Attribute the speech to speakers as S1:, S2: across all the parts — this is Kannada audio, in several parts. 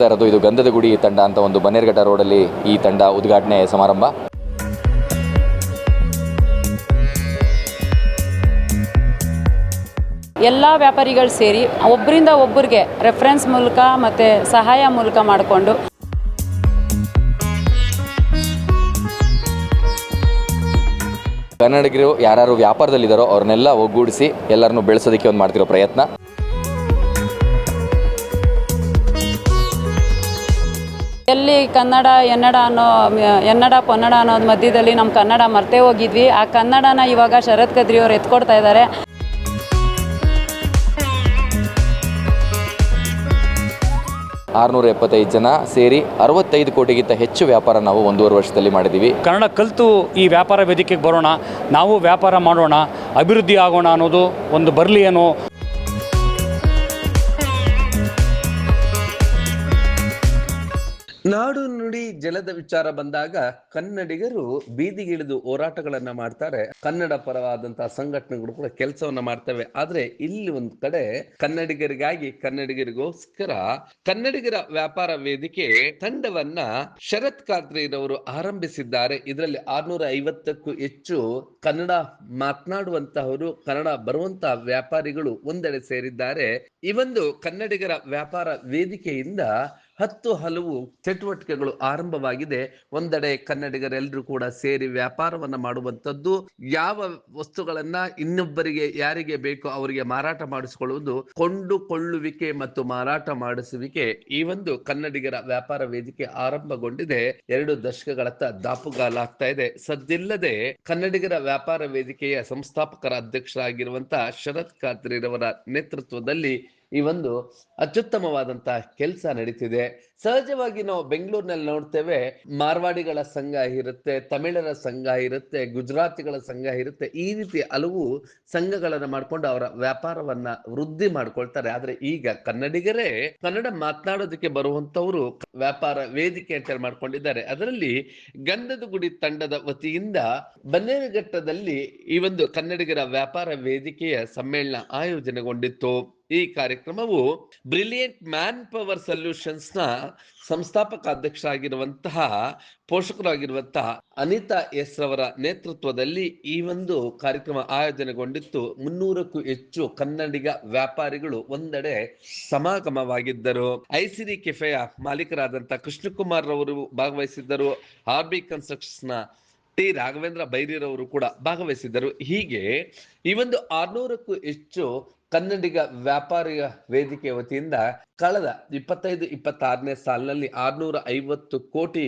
S1: ನೋಡ್ತಾ ಇರೋದು ಇದು ಗಂಧದ ಗುಡಿ ತಂಡ ಅಂತ ಒಂದು ಬನ್ನೇರುಘಟ್ಟ ರೋಡಲ್ಲಿ ಈ ತಂಡ ಉದ್ಘಾಟನೆ ಸಮಾರಂಭ.
S2: ಎಲ್ಲ ವ್ಯಾಪಾರಿಗಳು ಸೇರಿ ಒಬ್ಬರಿಂದ ಒಬ್ಬರಿಗೆ ರೆಫರೆನ್ಸ್ ಮೂಲಕ ಮತ್ತು ಸಹಾಯ ಮೂಲಕ ಮಾಡಿಕೊಂಡು
S1: ಕನ್ನಡಿಗರು ಯಾರು ವ್ಯಾಪಾರದಲ್ಲಿದ್ದಾರೋ ಅವ್ರನ್ನೆಲ್ಲ ಒಗ್ಗೂಡಿಸಿ ಎಲ್ಲರನ್ನೂ ಬೆಳೆಸೋದಕ್ಕೆ ಒಂದು ಮಾಡ್ತಿರೋ ಪ್ರಯತ್ನ.
S2: ಎಲ್ಲಿ ಎನ್ನಡ ಪೊನ್ನಡ ಅನ್ನೋದು ಮಧ್ಯದಲ್ಲಿ ನಮ್ಮ ಕನ್ನಡ ಮರ್ತೇ ಹೋಗಿದ್ವಿ. ಆ ಕನ್ನಡನ ಇವಾಗ ಶರತ್ ಕದ್ರಿ ಅವರು ಎತ್ಕೊಡ್ತಾ ಇದ್ದಾರೆ.
S1: 675 ಜನ ಸೇರಿ 65 ಕೋಟಿಗಿಂತ ಹೆಚ್ಚು ವ್ಯಾಪಾರ ನಾವು 1.5 ವರ್ಷದಲ್ಲಿ ಮಾಡಿದ್ದೀವಿ.
S3: ಕನ್ನಡ ಕಲಿತು ಈ ವ್ಯಾಪಾರ ವೇದಿಕೆಗೆ ಬರೋಣ, ನಾವು ವ್ಯಾಪಾರ ಮಾಡೋಣ, ಅಭಿವೃದ್ಧಿ ಆಗೋಣ ಅನ್ನೋದು ಒಂದು ಬರಲಿ ಅನ್ನೋ.
S4: ನಾಡು ನುಡಿ ಜಲದ ವಿಚಾರ ಬಂದಾಗ ಕನ್ನಡಿಗರು ಬೀದಿಗಿಳಿದು ಹೋರಾಟಗಳನ್ನ ಮಾಡ್ತಾರೆ. ಕನ್ನಡ ಪರವಾದಂತಹ ಸಂಘಟನೆಗಳು ಕೂಡ ಕೆಲಸವನ್ನ ಮಾಡ್ತವೆ. ಆದ್ರೆ ಇಲ್ಲಿ ಒಂದ್ ಕಡೆ ಕನ್ನಡಿಗರಿಗಾಗಿ ಕನ್ನಡಿಗರಿಗೋಸ್ಕರ ಕನ್ನಡಿಗರ ವ್ಯಾಪಾರ ವೇದಿಕೆ ತಂಡವನ್ನ ಶರತ್ ಕಾದ್ರಿರವರು ಆರಂಭಿಸಿದ್ದಾರೆ. ಇದರಲ್ಲಿ 650ಕ್ಕೂ ಹೆಚ್ಚು ಕನ್ನಡ ಮಾತನಾಡುವಂತಹವರು, ಕನ್ನಡ ಬರುವಂತಹ ವ್ಯಾಪಾರಿಗಳು ಒಂದೆಡೆ ಸೇರಿದ್ದಾರೆ. ಈ ಒಂದು ಕನ್ನಡಿಗರ ವ್ಯಾಪಾರ ವೇದಿಕೆಯಿಂದ 10 ಹಲವು ಚಟುವಟಿಕೆಗಳು ಆರಂಭವಾಗಿದೆ. ಒಂದೆಡೆ ಕನ್ನಡಿಗರೆಲ್ಲರೂ ಕೂಡ ಸೇರಿ ವ್ಯಾಪಾರವನ್ನ ಮಾಡುವಂಥದ್ದು, ಯಾವ ವಸ್ತುಗಳನ್ನ ಇನ್ನೊಬ್ಬರಿಗೆ ಯಾರಿಗೆ ಬೇಕೋ ಅವರಿಗೆ ಮಾರಾಟ ಮಾಡಿಸಿಕೊಳ್ಳುವುದು, ಕೊಂಡುಕೊಳ್ಳುವಿಕೆ ಮತ್ತು ಮಾರಾಟ ಮಾಡಿಸುವಿಕೆ. ಈ ಒಂದು ಕನ್ನಡಿಗರ ವ್ಯಾಪಾರ ವೇದಿಕೆ ಆರಂಭಗೊಂಡಿದೆ. 2 ದಶಕಗಳತ್ತ ದಾಪುಗಾಲಾಗ್ತಾ ಇದೆ. ಸದ್ದಿಲ್ಲದೆ ಕನ್ನಡಿಗರ ವ್ಯಾಪಾರ ವೇದಿಕೆಯ ಸಂಸ್ಥಾಪಕರ ಅಧ್ಯಕ್ಷರಾಗಿರುವಂತಹ ಶರತ್ ಕಾದ್ರಿರವರ ನೇತೃತ್ವದಲ್ಲಿ ಈ ಒಂದು ಅತ್ಯುತ್ತಮವಾದಂತಹ ಕೆಲಸ ನಡೀತಿದೆ. ಸಹಜವಾಗಿ ನಾವು ಬೆಂಗಳೂರಿನಲ್ಲಿ ನೋಡ್ತೇವೆ, ಮಾರ್ವಾಡಿಗಳ ಸಂಘ ಇರುತ್ತೆ, ತಮಿಳರ ಸಂಘ ಇರುತ್ತೆ, ಗುಜರಾತಿಗಳ ಸಂಘ ಇರುತ್ತೆ. ಈ ರೀತಿ ಹಲವು ಸಂಘಗಳನ್ನ ಮಾಡ್ಕೊಂಡು ಅವರ ವ್ಯಾಪಾರವನ್ನ ವೃದ್ಧಿ ಮಾಡ್ಕೊಳ್ತಾರೆ. ಆದ್ರೆ ಈಗ ಕನ್ನಡಿಗರೇ ಕನ್ನಡ ಮಾತನಾಡೋದಕ್ಕೆ ಬರುವಂತವರು ವ್ಯಾಪಾರ ವೇದಿಕೆ ಅಂತ ಹೇಳಿ ಮಾಡ್ಕೊಂಡಿದ್ದಾರೆ. ಅದರಲ್ಲಿ ಗಂಧದ ಗುಡಿ ತಂಡದ ವತಿಯಿಂದ ಬನ್ನೇರುಘಟ್ಟದಲ್ಲಿ ಈ ಒಂದು ಕನ್ನಡಿಗರ ವ್ಯಾಪಾರ ವೇದಿಕೆಯ ಸಮ್ಮೇಳನ ಆಯೋಜನೆಗೊಂಡಿತ್ತು. ಈ ಕಾರ್ಯಕ್ರಮವು ಬ್ರಿಲಿಯಂಟ್ ಮ್ಯಾನ್ ಪವರ್ ಸೊಲ್ಯೂಷನ್ಸ್ ನ ಸಂಸ್ಥಾಪಕ ಅಧ್ಯಕ್ಷರಾಗಿರುವಂತಹ ಪೋಷಕರಾಗಿರುವಂತಹ ಅನಿತಾ ಎಸ್ ರವರ ನೇತೃತ್ವದಲ್ಲಿ ಈ ಒಂದು ಕಾರ್ಯಕ್ರಮ ಆಯೋಜನೆಗೊಂಡಿತ್ತು. 300ಕ್ಕೂ ಹೆಚ್ಚು ಕನ್ನಡಿಗ ವ್ಯಾಪಾರಿಗಳು ಒಂದೆಡೆ ಸಮಾಗಮವಾಗಿದ್ದರು. ಐಸಿರಿ ಕೆಫೆಯ ಮಾಲೀಕರಾದಂತಹ ಕೃಷ್ಣಕುಮಾರ್ ರವರು ಭಾಗವಹಿಸಿದ್ದರು. ಆರ್ಬಿ ಕನ್ಸ್ಟ್ರಕ್ಷನ್ಸ್ ನ ಟಿ ರಾಘವೇಂದ್ರ ಬೈರಿರವರು ಕೂಡ ಭಾಗವಹಿಸಿದ್ದರು. ಹೀಗೆ ಈ ಒಂದು 600ಕ್ಕೂ ಹೆಚ್ಚು ಕನ್ನಡಿಗ ವ್ಯಾಪಾರಿಯ ವೇದಿಕೆ ವತಿಯಿಂದ ಕಳೆದ 25-26ನೇ ಸಾಲಿನಲ್ಲಿ 650 ಕೋಟಿ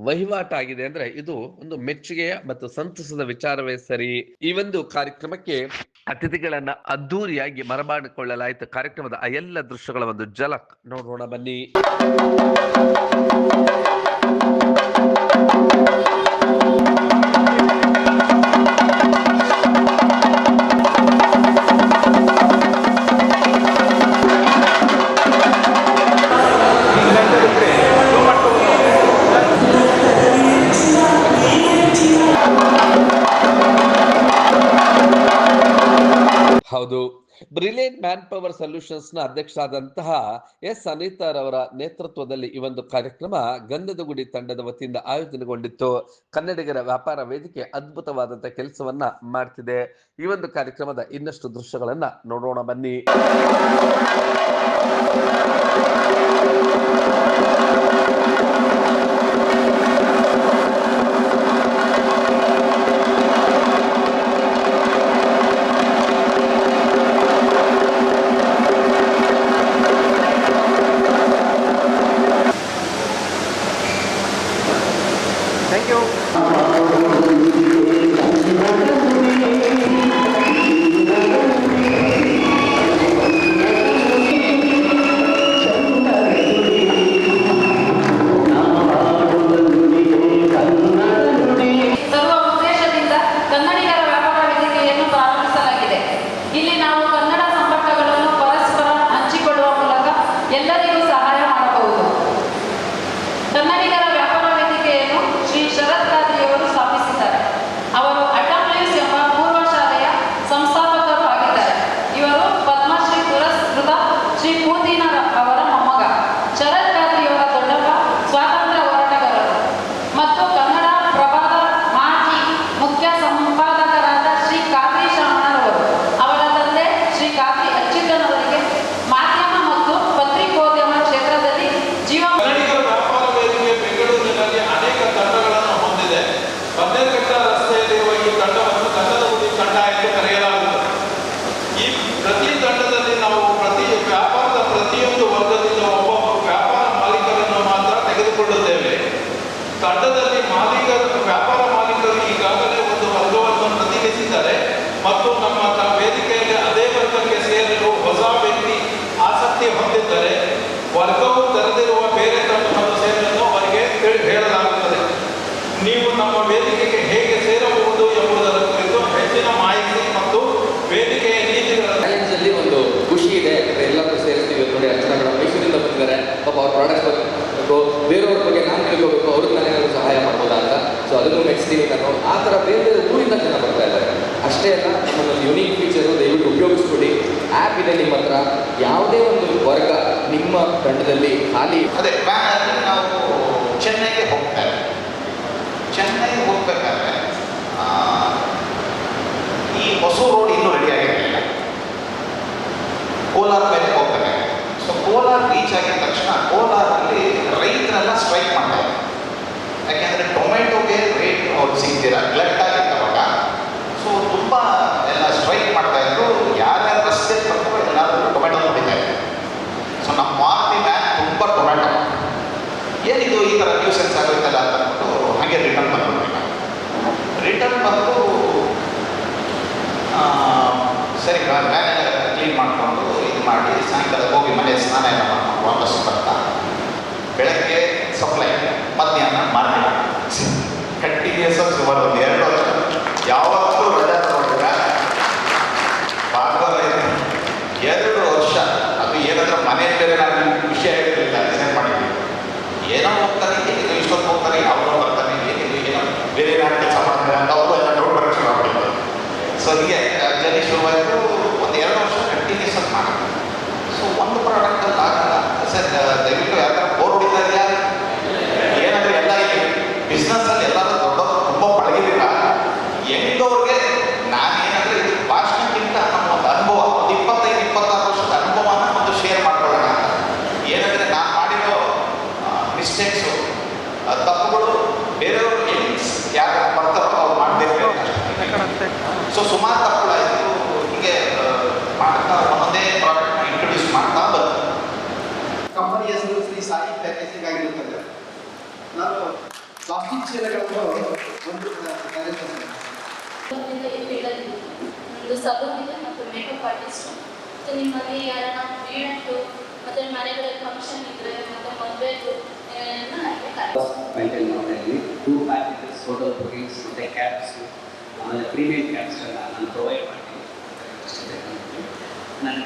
S4: ವಹಿವಾಟಾಗಿದೆ. ಅಂದ್ರೆ ಇದು ಒಂದು ಮೆಚ್ಚುಗೆಯ ಮತ್ತು ಸಂತಸದ ವಿಚಾರವೇ ಸರಿ. ಈ ಒಂದು ಕಾರ್ಯಕ್ರಮಕ್ಕೆ ಅತಿಥಿಗಳನ್ನ ಅದ್ದೂರಿಯಾಗಿ ಬರಮಾಡಿಕೊಳ್ಳಲಾಯಿತು. ಕಾರ್ಯಕ್ರಮದ ಆ ಎಲ್ಲ ದೃಶ್ಯಗಳ ಒಂದು ಝಲಕ್ ನೋಡೋಣ ಬನ್ನಿ. ಹೌದು, ಬ್ರಿಲಿಯಂಟ್ ಮ್ಯಾನ್ ಪವರ್ ಸೊಲ್ಯೂಷನ್ಸ್ ನ ಅಧ್ಯಕ್ಷರಾದಂತಹ ಎಸ್ ಅನಿತಾ ರವರ ನೇತೃತ್ವದಲ್ಲಿ ಈ ಒಂದು ಕಾರ್ಯಕ್ರಮ ಗಂಧದ ಗುಡಿ ತಂಡದ ವತಿಯಿಂದ ಆಯೋಜನೆಗೊಂಡಿತ್ತು. ಕನ್ನಡಿಗರ ವ್ಯಾಪಾರ ವೇದಿಕೆ ಅದ್ಭುತವಾದಂತಹ ಕೆಲಸವನ್ನ ಮಾಡ್ತಿದೆ. ಈ ಒಂದು ಕಾರ್ಯಕ್ರಮದ ಇನ್ನಷ್ಟು ದೃಶ್ಯಗಳನ್ನ ನೋಡೋಣ ಬನ್ನಿ. Thank you.
S5: ಮತ್ತು ನಮ್ಮ ವೇದಿಕೆಯಲ್ಲಿ ಅದೇ ವರ್ಗಕ್ಕೆ ಸೇರಲು ಹೊಸ ವ್ಯಕ್ತಿ ಆಸಕ್ತಿ ಹೊಂದಿದ್ದರೆ ವರ್ಗವು ತೆರೆದಿರುವ ಬೇರೆ ತಂಡವನ್ನು ಸೇರಲು ಅವರಿಗೆ ಹೇಳಲಾಗುತ್ತದೆ. ನೀವು ನಮ್ಮ ವೇದಿಕೆಗೆ ಹೇಗೆ ಸೇರಬಹುದು ಎಂಬುದರ ಕುರಿತು ಹೆಚ್ಚಿನ ಮಾಹಿತಿ ಮತ್ತು ವೇದಿಕೆಯ ನೀತಿಗಳ
S1: ಚಾಲೆಂಜಲ್ಲಿ ಒಂದು ಖುಷಿ ಇದೆ. ಎಲ್ಲರೂ ಸೇರಿಸ್ತೀವಿ ನೋಡಿ. ಅರ್ಚನಾ ಮೇಡಮ್ ಮೈಸೂರಿಂದ ಬಂದಿದ್ದಾರೆ. ಪಾಪ ಅವ್ರ ಪ್ರಾಡಕ್ಟ್ಸ್ ಬಗ್ಗೆ ಬೇರೆಯವ್ರ ಬಗ್ಗೆ ನಾನು ತಿಳ್ಕೋಬೇಕು, ಅವ್ರಿಗೆ ನಾನೇನಾದ್ರು ಸಹಾಯ ಮಾಡ್ಬೋದಾ ಅಂತ. ಸೊ ಅದನ್ನು ಮೆಚ್ತೀವಿ ನಾನು. ಆ ಥರ ಬೇರೆ ಬೇರೆ ಊರಿಂದ ಜನ ಬರ್ತಾ ಇದ್ದಾರೆ. ಅಷ್ಟೇ ಅಲ್ಲ, ನಮ್ಮೊಂದು ಯುನೀಕ್ ಫೀಚರು ದಯವಿಟ್ಟು ಉಪಯೋಗಿಸ್ಕೊಡಿ. ಆ್ಯಪ್ ಇದೆ ನಿಮ್ಮ ಹತ್ರ. ಯಾವುದೇ ಒಂದು ವರ್ಗ ನಿಮ್ಮ ತಂಡದಲ್ಲಿ ಖಾಲಿ
S6: ಅದೇ ವ್ಯಾನಲ್ಲಿ ನಾವು ಚೆನ್ನೈಗೆ ಹೋಗ್ತೇವೆ. ಚೆನ್ನೈಗೆ ಹೋಗ್ಬೇಕಾದ್ರೆ ಈ ಹೊಸೂರು ರೋಡ್ ಇನ್ನೂ ರೆಡಿ ಆಗಿರಲಿಲ್ಲ. ಕೋಲಾರ ಮೇಲೆ ಹೋಗ್ಬೇಕಾಗಿದೆ. ಸೊ ಕೋಲಾರ ರೀಚ್ ಆಗಿದ ತಕ್ಷಣ ಕೋಲಾರಲ್ಲಿ ರೈತರೆಲ್ಲ ಸ್ಟ್ರೈಕ್ ಮಾಡ್ತಾರೆ. ಯಾಕೆಂದರೆ ಟೊಮೆಟೊಗೆ ರೇಟ್ ಅವ್ರು ಸಿಗ್ತೀರ ಗ್ಲಟ್ ಆಗಿತ್ತವಾಗ. ಸೊ ತುಂಬ ಎಲ್ಲ ಸ್ಟ್ರೈಕ್ ಮಾಡ್ತಾ ಇದ್ರು. ಯಾರ್ಯಾರು ರಸ್ತೆ ಬರ್ತಾರೋ ಎಲ್ಲರೂ ಟೊಮೆಟೊ ಹೊಡಿತಾ ಇದ್ರು. ಸೊ ನಮ್ಮ ಮಾರ್ತಿ ಮ್ಯಾನ್ ತುಂಬ ಟೊಮೆಟೊ, ಏನಿದು ಈ ಥರ ನ್ಯೂಸೆನ್ಸ್ ಆಗೋಯ್ತಲ್ಲ ಅಂತ ಅಂದ್ಬಿಟ್ಟು ಹಾಗೆ ರಿಟರ್ನ್ ಬಂದ್ಬಿಟ್ವಿ. ರಿಟರ್ನ್ ಬಂದು ಸರಿ ವ್ಯಾನ್ ಕ್ಲೀನ್ ಮಾಡಿಕೊಂಡು ಇದು ಮಾಡಿ ಸಾಯಂಕಾಲ ಹೋಗಿ ಮನೆ ಸ್ನಾನ ಎಲ್ಲ ಮಾಡ್ಕೊಂಡು ವಾಪಸ್ ಬರ್ತಾ ಬೆಳಗ್ಗೆ ಸಪ್ಲೈ, ಮಧ್ಯಾಹ್ನ ಮಾರ್ಕೆಟ್. ಕಂಟಿನ್ಯೂಸ್ ಆಗಿ ಸುಮಾರು ಒಂದು 2 ವರ್ಷ ಯಾವತ್ತೂ ರಜಾ ತಗೊಂಡಿಲ್ಲ. ಭಾಗವತ 2 ವರ್ಷ. ಅದು ಏನಂದ್ರೆ ಮನೆಯಲ್ಲಿ ಬೇರೆ ನಾನು ವಿಷಯ ಹೇಳಿರಲಿಲ್ಲ, ಡಿಸೈನ್ ಮಾಡಿದ್ವಿ. ಏನೋ ಹೋಗ್ತಾರೆ, ಏನಿದು ಇಷ್ಟೊಂದು ಹೋಗ್ತಾರೆ, ಯಾವಾಗ ಬರ್ತಾನೆ, ಏನಿದು ಏನೋ ಬೇರೆ ಯಾರು ಕೆಲಸ ಮಾಡ್ತಾರೆ ಅಂತ ಅವರು ಎಲ್ಲ ಡೌಟ್ ಬರೋಕ್ಕೆ ಶುರು ಆಗ್ಬಿಟ್ಟಿದ್ದಾರೆ. ಸೊ ಹೀಗೆ ಜರ್ನಿ ಶುರುವಾಯಿತು. ಒಂದು 2 ವರ್ಷ ಕಂಟಿನ್ಯೂಸ್ ಆಗಿ ಮಾಡಿದ್ರು. ಸೊ ಒಂದು ಪ್ರಾಡಕ್ಟಲ್ಲಿ ಆಗಲ್ಲ ಸರ್. ದಯವಿಟ್ಟು ಯಾಕಂದ್ರೆ ಬೋರ್ ಹೊಡಿತಾ ಇದೆಯಾ ಏನಂದ್ರೆ ಎಲ್ಲ ಇಲ್ಲಿ ಬಿಸ್ನೆಸ್ಸಲ್ಲಿ ಎಲ್ಲರೂ ದೊಡ್ಡವರು ತುಂಬ ಪಳಗಿದಿಲ್ಲ. ಹೆಂಗವ್ರಿಗೆ ನಾನೇನಂದರೆ ಇದು ಭಾಷಣಕ್ಕಿಂತ ನಮ್ಮ ಒಂದು ಅನುಭವ, ಒಂದು 25-26 ವರ್ಷದ ಅನುಭವನ ಒಂದು ಶೇರ್ ಮಾಡ್ಕೊಳ್ಳೋಣ ಅಂತ. ಏನಂದರೆ ನಾನು ಮಾಡಿರೋ ಮಿಸ್ಟೇಕ್ಸು, ತಪ್ಪುಗಳು ಬೇರೆಯವರು ಯಾರು ಬರ್ತಾರೋ ಅವ್ರು ಮಾಡಬೇಕು. ಸೊ ಸುಮಾರು ತಪ್ಪುಗಳಾಯಿತು. ಹೀಗೆ ಮಾಡ್ತಾ ಒಂದೊಂದೇ ಪ್ರಾಡಕ್ಟ್ನ ಇಂಟ್ರೊಡ್ಯೂಸ್ ಮಾಡ್ತಾ ಬಂತು.
S7: ಕಂಪನಿ ಹೆಸರು ಶ್ರೀ ಸಾಯಿ ಪ್ಯಾಕೇಜಿಂಗ್ ಆಗಿರುತ್ತದೆ. ನಾನು ಪ್ಲಾಸ್ಟಿಕ್ ಚೀಲಗಳನ್ನು ಒಂದು ತಯಾರಿಸಿ
S8: ಒಂದು ಸಲೂನಿದೆ ಮತ್ತು ಮೇಕಪ್ ಆರ್ಟಿಸ್ಟು. ಮತ್ತು ನಿಮ್ಮಲ್ಲಿ ಯಾರನ್ನ ಈವೆಂಟು ಮತ್ತು ಮನೆಗಳಲ್ಲಿ ಫಂಕ್ಷನ್ ಇದ್ದರೆ ಮತ್ತು ಮದುವೆದು
S9: ಮೈಂಟೈನ್ ಮಾಡ್ತಾ ಇದ್ವಿ. 2 ಪ್ಯಾಕೇಜಸ್, ಫೋಟೋ ಬುಕಿಂಗ್ಸ್ ಮತ್ತು ಕ್ಯಾಬ್ಸು, ಆಮೇಲೆ ಪ್ರೀಮಿಯಂ ಕ್ಯಾಬ್ಸ್ಗಳನ್ನ ನಾನು ಪ್ರೊವೈಡ್ ಮಾಡ್ತೀನಿ. ನನ್ನ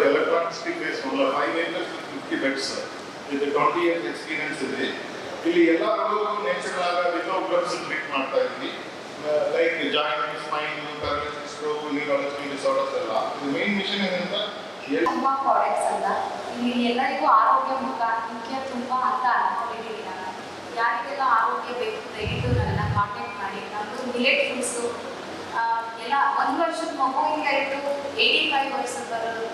S10: electronics base 5 acres with 50 beds with 20 years experience ಇದೆ. ಇಲ್ಲಿ ಎಲ್ಲ ನೇಚರ್ಗಳಾಗ ವಿತೌಟ್ ಟ್ರೀಟ್ ಮಾಡ್ತಾ ಇದ್ವಿ. Like joint, spine, paralysis, stroke, neurology disorders ಎಲ್ಲ. ಇದು ಮೇನ್ ಮಿಷನ್ ಏನಂತ
S8: ತುಂಬ ಪ್ರಾಡಕ್ಟ್ಸ್ ಅಂತ ಇಲ್ಲಿ ಎಲ್ಲರಿಗೂ ಆರೋಗ್ಯ ಮುಖ್ಯ ತುಂಬ ಅಂತ ಅನ್ಕೊಂಡಿದ್ದೀನಿ ನಾನು. ಯಾರಿಗೆಲ್ಲ ಆರೋಗ್ಯ ಬೇಕು ದಯವಿಟ್ಟು ನನ್ನನ್ನು ಕಾಂಟ್ಯಾಕ್ಟ್ ಮಾಡಿ. ನಮ್ಮದು ಮಿಲೆಟ್ ಫುಡ್ಸು ಎಲ್ಲ 1 ವರ್ಷದ ಮಗುವಿಂದ ಹಿಡಿದು 85 ವರ್ಷದ ಬರೋದು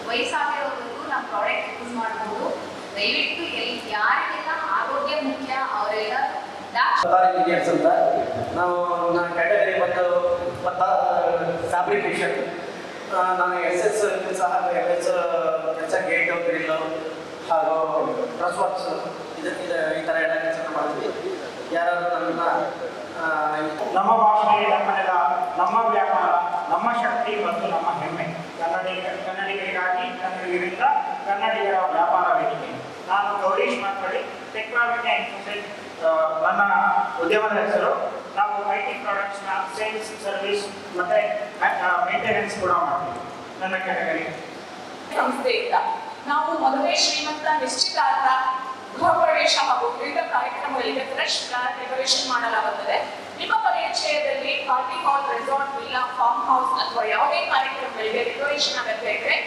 S8: ವಯಸ್ಸಾಗಿರೋವರೆಗೂ ನಮ್ಮ ಪ್ರಾಡಕ್ಟ್ ಯೂಸ್ ಮಾಡ್ಬೋದು. ದಯವಿಟ್ಟು ಯಾರಿಗೆಲ್ಲ ಆರೋಗ್ಯ ಮುಖ್ಯ ಅವರೆಲ್ಲ
S7: ಇಂಜಿನಿಯರ್ಸ್ ಅಂತ ನಾವು ಕ್ಯಾಟಗರಿ ಮತ್ತು ಫ್ಯಾಬ್ರಿಕೇಷನ್. ನಾನು SS ಸಹ MS ಕೆಲಸ, ಗೇಟು, ಗ್ರಿಲ್ಲು ಹಾಗೂ ಡ್ರೆಸ್ ವರ್ಕ್ಸ್ ಈ ಥರ ಎಲ್ಲ ಕೆಲಸ ಮಾಡ್ತೀವಿ. ಯಾರಾದರೂ ನಮ್ಮನ್ನ
S11: ನಮ್ಮ ಭಾಷೆ, ನಮ್ಮ ನೆಲ, ನಮ್ಮ ವ್ಯಾಪಾರ, ನಮ್ಮ ಶಕ್ತಿ ಮತ್ತು ನಮ್ಮ ಹೆಮ್ಮೆ. ಕನ್ನಡಿಗರಿಗಾಗಿ, ಕನ್ನಡಿಗರಿಂದ ಕನ್ನಡಿಗರ ವ್ಯಾಪಾರ ವೇದಿಕೆ. ನಾನು ಗೌರೀಶ್ ಮಾತಾಡಿ, ಟೆಕ್ನಾಲಜಿ ಇನ್ಫೋಸಿಸ್ ನನ್ನ ಉದ್ಯಮದ ಹೆಸರು. ನಾವು IT ಪ್ರಾಡಕ್ಟ್ಸ್ನ ಸೇಲ್ಸ್, ಸರ್ವಿಸ್ ಮತ್ತು ಮೇಂಟೆನೆನ್ಸ್ ಕೂಡ ಮಾಡ್ತೀವಿ. ನನ್ನ ಕ್ಯಾಟಗರಿ
S8: ಸಂಸ್ಥೆಯಿಂದ ನಾವು ಮದುವೆ, ಶ್ರೀಮಂತ, ನಿಶ್ಚಿತಾರ್ಥ, ಗೃಹ ಪ್ರವೇಶ ಹಾಗೂ ವಿವಿಧ ಕಾರ್ಯಕ್ರಮಗಳಿಗೆ ಫ್ರೆಶ್ ಫ್ಲವರ್ ಡೆಕೋರೇಷನ್ ಮಾಡಲಾಗುತ್ತದೆ. ನಿಮ್ಮ ಪರಿಚಯದಲ್ಲಿ party hall, resort, villa, farm house ಅಥವಾ ಯಾವುದೇ ಕಾರ್ಯಕ್ರಮಗಳಿಗೆ ಡೆಕೋರೇಷನ್ ಅಗತ್ಯ ಇದ್ದರೆ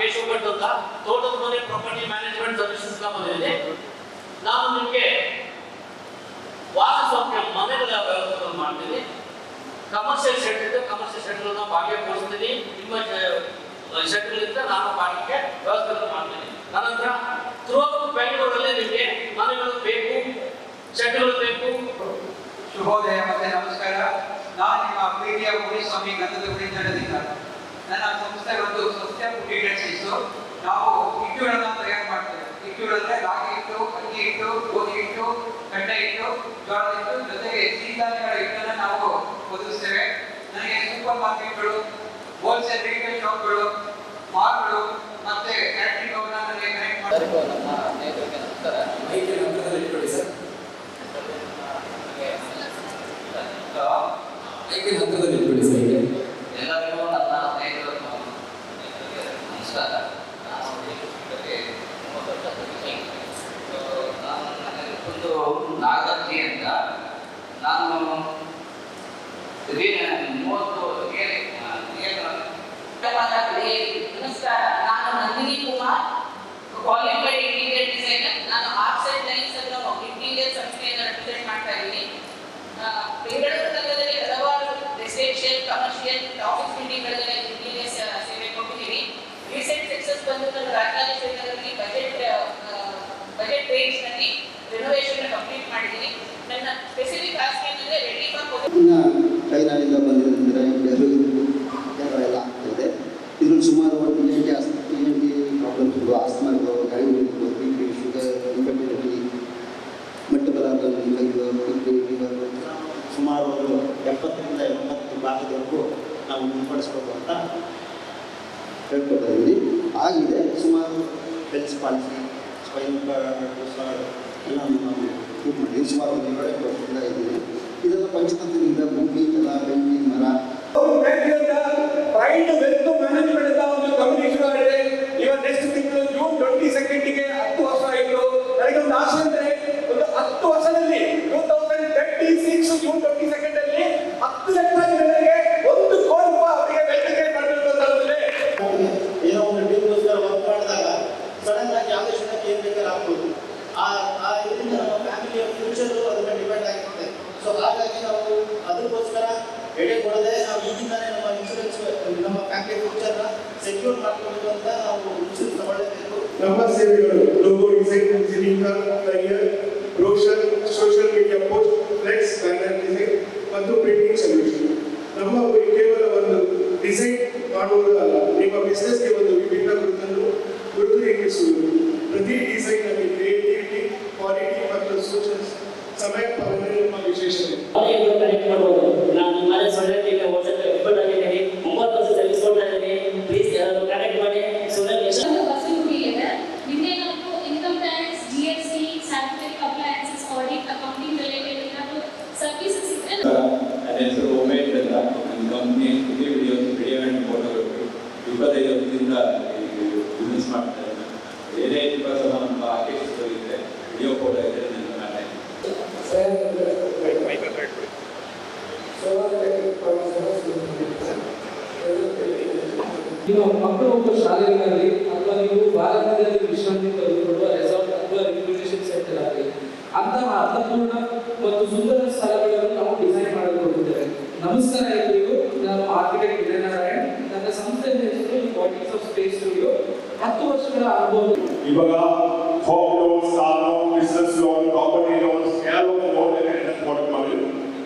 S8: ದಯವಿಟ್ಟು
S9: ತೋಟದ ಮನೆ ಪ್ರಾಪರ್ಟಿ ಮ್ಯಾನೇಜ್ಮೆಂಟ್ ಸರ್ವಿಸಸ್ ಬಂದಿದೆ. ನಾನು ನಿಮಗೆ ವಾಸಸೌಖ್ಯ ಮನೆಗಳ ವ್ಯವಸ್ಥೆ ಮಾಡ್ತೀನಿ. ಕಮರ್ಷಿಯಲ್ ಶೆಡ್ ಇದೆ, ಕಮರ್ಷಿಯಲ್ ಶೆಡ್ಗಳನ್ನ ಬಾಡಿಗೆ ಕೊಡಿಸ್ತೀನಿ. ನಿಮ್ಮ ಶೆಡ್ಗಳಿಂದ ನಾನು ಬಾಡಿಗೆ ವ್ಯವಸ್ಥೆ ಮಾಡ್ತೀನಿ. ನಂತರ ಥ್ರೂಔಟ್ ಬೆಂಗಳೂರಲ್ಲಿ ನಿಮಗೆ ಮನೆಗಳು ಬೇಕು, ಶೆಡ್ಗಳು ಬೇಕು.
S7: ಶುಭೋದಯ ಮತ್ತೆ ನಮಸ್ಕಾರ. ನಾನು ನಿಮ್ಮ ಪ್ರೀತಿಯ ಮುನಿಸ್ವಾಮಿ ಗಂಧದ ಗುಡಿಯಿಂದ ನನ್ನ ಸಂಸ್ಥೆ ಒಂದು ಸಸ್ಯ ಫುಡ್ ಇಂಡಸ್ಟ್ರೀಸು. ನಾವು ಹಿಟ್ಟುಗಳನ್ನು ತಯಾರು ಮಾಡ್ತೇವೆ. ಹಿಟ್ಟುಗಳಂದ್ರೆ ರಾಗಿ ಹಿಟ್ಟು, ಅಕ್ಕಿ ಹಿಟ್ಟು, ಗೋಧಿ ಹಿಟ್ಟು, ಕಡ್ಲೆ ಹಿಟ್ಟು, ಜೋಳದ ಹಿಟ್ಟು, ಜೊತೆಗೆ ಸಿರಿಧಾನ್ಯಗಳ ಹಿಟ್ಟನ್ನು ನಾವು ಒದಗಿಸ್ತೇವೆ. ನನಗೆ ಸೂಪರ್ ಮಾರ್ಕೆಟ್ಗಳು, ಹೋಲ್ಸೇಲ್ ರಿಟೇಲ್ ಶಾಪ್ಗಳು, ಮಾಲ್ಗಳು ಮತ್ತೆ ಕ್ಯಾಟ್ರಿಂಗ್ ಅವನ್ನ ನನಗೆ ಕನೆಕ್ಟ್ ಮಾಡಿ
S1: ನಮ್ಮ ಸ್ನೇಹಿತರಿಗೆ ನಮಸ್ಕಾರ.
S7: ಮೈಕ್ರಿ ಹಂತದಲ್ಲಿ ಇಟ್ಕೊಳ್ಳಿ ಸರ್. ಮೈಕ್ರಿ ಹಂತದಲ್ಲಿ ಇಟ್ಕೊಳ್ಳಿ ಸರ್.
S1: ಎಲ್ಲರಿಗೂ ನನ್ನ ಸ್ನೇಹಿತರು ನಮಸ್ಕಾರ. ನಾನು ನಾನು ನನಗೊಂದು ನಾಗರ್ಜಿ ಅಂತ ನಾನು 30
S12: ನಮಸ್ಕಾರ, ನಾನು Nandini Kumar, qualified interior designer. ನಾನು ಆರ್ಟ್ಸ್ ಅಂಡ್ ಸೈನ್ಸ್ ಅನ್ನೋ ಇಂಟೀರಿಯರ್ ಸಂಸ್ಥೆಯನ್ನು ರೆಪ್ರೆಸೆಂಟ್ ಮಾಡ್ತಾ ಇದ್ದೀನಿ. ಬೆಂಗಳೂರು ನಗರದಲ್ಲಿ ಹಲವಾರು ರೆಸಿಡೆನ್ಷಿಯಲ್, ಕಮರ್ಷಿಯಲ್, ಆಫೀಸ್ ಬಿಲ್ಡಿಂಗ್ಗಳಲ್ಲಿ ಇಂಟೀರಿಯರ್ ಸೇವೆ ಕೊಟ್ಟಿದ್ದೀವಿ. ರೀಸೆಂಟ್ ಸಕ್ಸಸ್ ಬಂದು ನಾನು ರಾಜರಾಜೇಶ್ವರಿನಲ್ಲಿ ಬಜೆಟ್ ರೇಂಜ್ನಲ್ಲಿ ರಿನೋವೇಷನ್ ಕಂಪ್ಲೀಟ್ ಮಾಡಿದ್ದೀನಿ. ನನ್ನ ಸ್ಪೆಸಿಫಿಕ್ ಆಸ್ಕ್ ಏನಂದರೆ ರೆಡಿ ಫಾರ್
S13: ಚೈನಾದಿಂದ ಬಂದಿರೋದ್ರಿಂದ ಎಲ್ಲ ಆಗ್ತಾಯಿದೆ. ಇದರಲ್ಲಿ ಸುಮಾರು ಟಿ ಪ್ರಾಬ್ಲಮ್ಸ್ಗಳು, ಆಸ್ತಮಾಗಳು, ಡಯಾಬಿಟಿಸ್ಗಳು, ಬಿ ಪಿ, ಶುಗರ್, ಇನ್ಫರ್ಟಿಲಿಟಿ, ಮಟ್ಟಬಲಾದ ಲಿವರ್ ಸುಮಾರು 70ರಿಂದ 80 ಭಾಗದವರೆಗೂ ನಾವು ಮುನ್ನಡೆಸ್ಬೇಕು ಅಂತ ಹೇಳ್ಕೊತಾ ಇದ್ದೀವಿ. ಆಗಿದೆ ಸುಮಾರು ಹೆಲ್ತ್ ಪಾಲಿಸಿ, ಸ್ಪೈನ್ ಎಲ್ಲ ನಾವು ಶೂಟ್ ಮಾಡಿದ್ದೀವಿ. ಸುಮಾರು 7 ವರ್ಷದಿಂದ ಇದ್ದೀವಿ. ಇದೆಲ್ಲ ಪಂಚತಂತ್ರದಿಂದ ಭೂಮಿ, ಜಲ, ಬೆಂಕಿ, ಮರ
S11: ಪ್ರೈಡ್ ವೆಲ್ತ್ ಮ್ಯಾನೇಜ್ಮೆಂಟ್ ಅಂತ ಒಂದು ಕಂಪನಿ ಶುರು ಆಗಿದೆ. ಇವಾಗ ನೆಕ್ಸ್ಟ್ ತಿಂಗಳು ಜೂನ್ 22ಗೆ 10 ವರ್ಷ ಆಯಿತು. ನನಗೊಂದು ಆಸೆ ಅಂದರೆ ಒಂದು 10 ವರ್ಷದಲ್ಲಿ 2036 ಜೂನ್ 22ರಲ್ಲಿ 10 ಲಕ್ಷ ಜನರಿಗೆ 1 ಕೋಟಿ ರೂಪಾಯಿ ಅವರಿಗೆ ವೆಲ್ತ್ ಮಾಡಬೇಕು ಅಂತ ಹೇಳಿದ್ರೆ
S13: ಏನೋ ಒಂದು ಟೀಮ್ಗೋಸ್ಕರ ವರ್ಕ್ ಮಾಡಿದಾಗ ಸಡನ್ ಆಗಿ ಯಾವುದೇ ಕ್ಷಣಕ್ಕೆ ಏನು ಬೇಕಾದ್ರೆ ಆಗ್ಬೋದು. ಆ ಇದರಿಂದ ನಮ್ಮ ಫ್ಯಾಮಿಲಿಯ ಫ್ಯೂಚರು ಅದನ್ನ ಡಿಪೆಂಡ್ ಆಗಿರುತ್ತೆ. ಸೊ ಹಾಗಾಗಿ ನಾವು ಅದಕ್ಕೋಸ್ಕರ ಎಡೆ ಕೊಡದೆ ನಾವು ಈಗಿಂದಾನೇ ನಮ್ಮ ಇನ್ಶೂರೆನ್ಸ್, ನಮ್ಮ ಫ್ಯಾಮಿಲಿ ಫ್ಯೂಚರ್ನ ಸೆಕ್ಯೂರ್ ಮಾಡ್ಕೊಬೇಕು ಅಂತ ನಾವು ಇನ್ಶೂರೆನ್ಸ್ ತಗೊಳ್ಳೇಬೇಕು.
S10: ನಮ್ಮ ಸೇವೆಗಳು logo design, visiting card, flyer, brochure, social media post, flex, banner design ಮತ್ತು ಪ್ರಿಂಟಿಂಗ್ ಸೊಲ್ಯೂಷನ್. ನಮ್ಮ ಕೇವಲ ಒಂದು ಡಿಸೈನ್ ಮಾಡುವುದಲ್ಲ, ನಿಮ್ಮ ಬಿಸ್ನೆಸ್ಗೆ ಒಂದು ವಿಭಿನ್ನ ಗುರುತು ಹೆಚ್ಚಿಸುವುದು. ಪ್ರತಿ ಡಿಸೈನ್ನಲ್ಲಿ ಕ್ರಿಯೇಟಿವಿಟಿ, ಕ್ವಾಲಿಟಿ ಮತ್ತು ಸೋಷಿಯಲ್ ಸಮಯ ಪಾಲನೆ ನಮ್ಮ ವಿಶೇಷತೆ.
S9: ಕನೆಕ್ಟ್ ಮಾಡಬಹುದು. ನಾನು ಮನೆ ಸೊಳ್ಳೆ ಹೋಟೆಲ್ ಎಕ್ಸ್ಪರ್ಟ್ ಆಗಿದ್ದೀನಿ. 9 ವರ್ಷ ಸರ್ವಿಸ್ ಕೊಡ್ತಾ ಇದ್ದೀನಿ. ಪ್ಲೀಸ್ ಕನೆಕ್ಟ್ ಮಾಡಿ.
S8: ಬಸವಗುಡಿ ಇದೆ. ನಿನ್ನೆ ನಾವು income tax, GST, sanitary appliances, audit, accounting related ಏನಾದರೂ ಸರ್ವಿಸಸ್ ಇದ್ರೆ.
S5: ನನ್ನ ಹೆಸರು ಉಮೇಶ್ ಅಂತ. ನನ್ನ ಕಂಪ್ನಿ ವಿಡಿಯೋ ಆ್ಯಂಡ್ ಫೋಟೋಗ್ರಫಿ 25 ವರ್ಷದಿಂದ ಬಿಸ್ನೆಸ್ ಮಾಡ್ತಾ ಇದ್ದೀನಿ. ಏನೇ ಕೆಲಸ ನಮ್ಮ ಆರ್ಟಿಸ್ಟ್ ಇದೆ, ವಿಡಿಯೋ ಫೋಟೋ ಇದೆ, ನನ್ನ
S7: ನಿಮ್ಮ ಮಕ್ಕಳು ಒಬ್ಬ ಶಾಲೆಗಳಲ್ಲಿ ಅಥವಾ ನೀವು ಭಾರತದಲ್ಲಿ ವಿಶ್ರಾಂತಿ ತೆಗೆದುಕೊಳ್ಳುವ ರೆಸಾರ್ಟ್ ಅಥವಾ ರಿಕ್ರಿಯೇಷನ್ ಸೆಂಟರ್ ಆಗಲಿ ಅಂತಹ ಅರ್ಥಪೂರ್ಣ ಮತ್ತು ಸುಂದರ ಸ್ಥಳಗಳನ್ನು ನಾವು ಡಿಸೈನ್ ಮಾಡಿಕೊಡುತ್ತೇವೆ. ನಮಸ್ಕಾರ ಎಲ್ಲರಿಗೂ, ನಾನು ಆರ್ಕಿಟೆಕ್ಟ್ ವಿಜಯನಾರಾಯಣ್. ನನ್ನ ಸಂಸ್ಥೆಯ ಹೆಸರು ಪಾಲಿಟಿಕ್ಸ್ ಆಫ್ ಸ್ಪೇಸ್ ಸ್ಟುಡಿಯೋ. 10 ವರ್ಷಗಳ ಅನುಭವ.
S10: ಇವಾಗ home loans, car loan, business loan, property loans, ಯಾವ ಲೋನ್ ಕೊಟ್ಟು ಮಾಡಿ